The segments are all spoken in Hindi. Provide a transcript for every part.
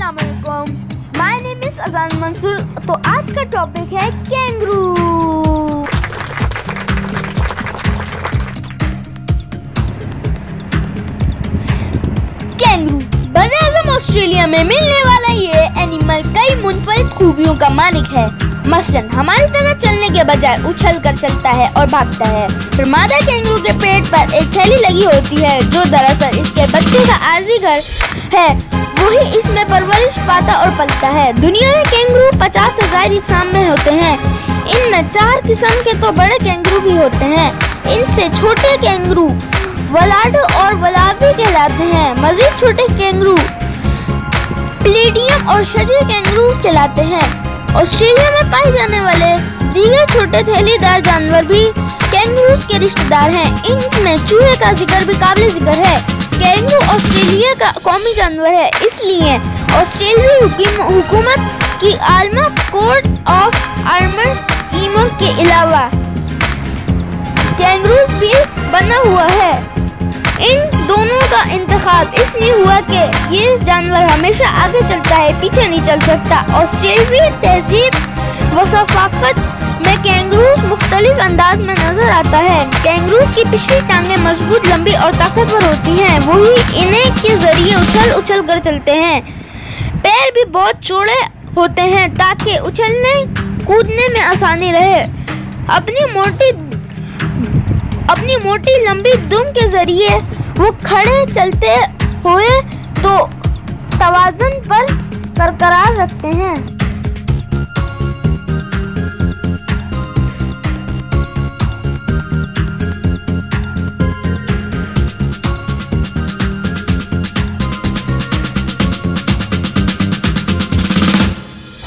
अस्सलाम वालेकुम, माय नेम इज अजान मंसूर। तो आज का टॉपिक है कैंगरू। कैंगरू बरआज़म ऑस्ट्रेलिया में मिलने वाला ये एनिमल कई मुनफरिद खूबियों का मालिक है। मसलन हमारी तरह चलने के बजाय उछल कर चलता है और भागता है। फिर मादा कैंगरू के पेट पर एक थैली लगी होती है जो दरअसल इसके बच्चे का आर्जी घर है। वही इसमें परवरिश पाता और पलता है। दुनिया में कैंगरू 50 से ज़ायद इक़साम में होते हैं। इनमें 4 किस्म के तो बड़े कैंगरू भी होते हैं। इनसे छोटे कैंगरू वलाडो और वलाबी कहलाते हैं। मजीद छोटे कैंगरू प्लेडियम और शजीर कैंगरू कहलाते हैं। ऑस्ट्रेलिया में पाए जाने वाले दीगर छोटे थैलीदार जानवर भी कैंगरूज के रिश्तेदार हैं। इनमें चूहे का जिक्र भी काबिल जिक्र है। कैंगरू ऑस्ट्रेलिया का कौमी जानवर है, इसलिए ऑस्ट्रेलियाई हुकूमत की आलमा कोड ऑफ आर्म्स ईमो के अलावा कैंगरूज भी बना हुआ है। इन दोनों का इंतखाब इसलिए हुआ कि ये जानवर हमेशा आगे चलता है, पीछे नहीं चल सकता। ऑस्ट्रेलियाई तहजीब व सफाकत में कैंगरूज मुख्तलिफ अंदाज में नजर आता है। कैंगरूज की पिछली टांगें मजबूत, लंबी और ताकतवर होती हैं। वही इन्हें के जरिए उछल कर चलते हैं। पैर भी बहुत चौड़े होते हैं ताकि उछलने कूदने में आसानी रहे। अपनी मोटी लंबी दुम के जरिए वो खड़े चलते हुए तो तवाज़ुन पर बरकरार रखते हैं।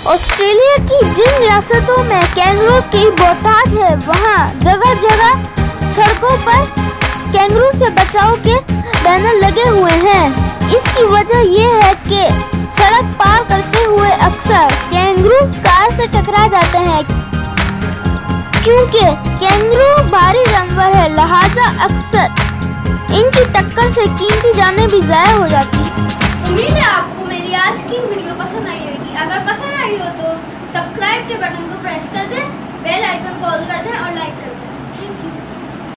ऑस्ट्रेलिया की जिन रियासतों में कैंगरू की बहुतायत है, वहाँ जगह जगह सड़कों पर कैंगरू से बचाव के बैनर लगे हुए हैं। इसकी वजह यह है कि सड़क पार करते हुए अक्सर कैंगरू कार से टकरा जाते हैं। क्योंकि कैंगरू भारी जानवर है, लिहाजा अक्सर इनकी टक्कर से कीमती जानें भी ज़ाया हो जाती। उम्मीद है आपको मेरी आज की वीडियो पसंद आई होगी। अगर पसंद आई हो तो सब्सक्राइब के बटन को प्रेस कर दें, बेल आइकन कॉल कर दें और लाइक कर दें।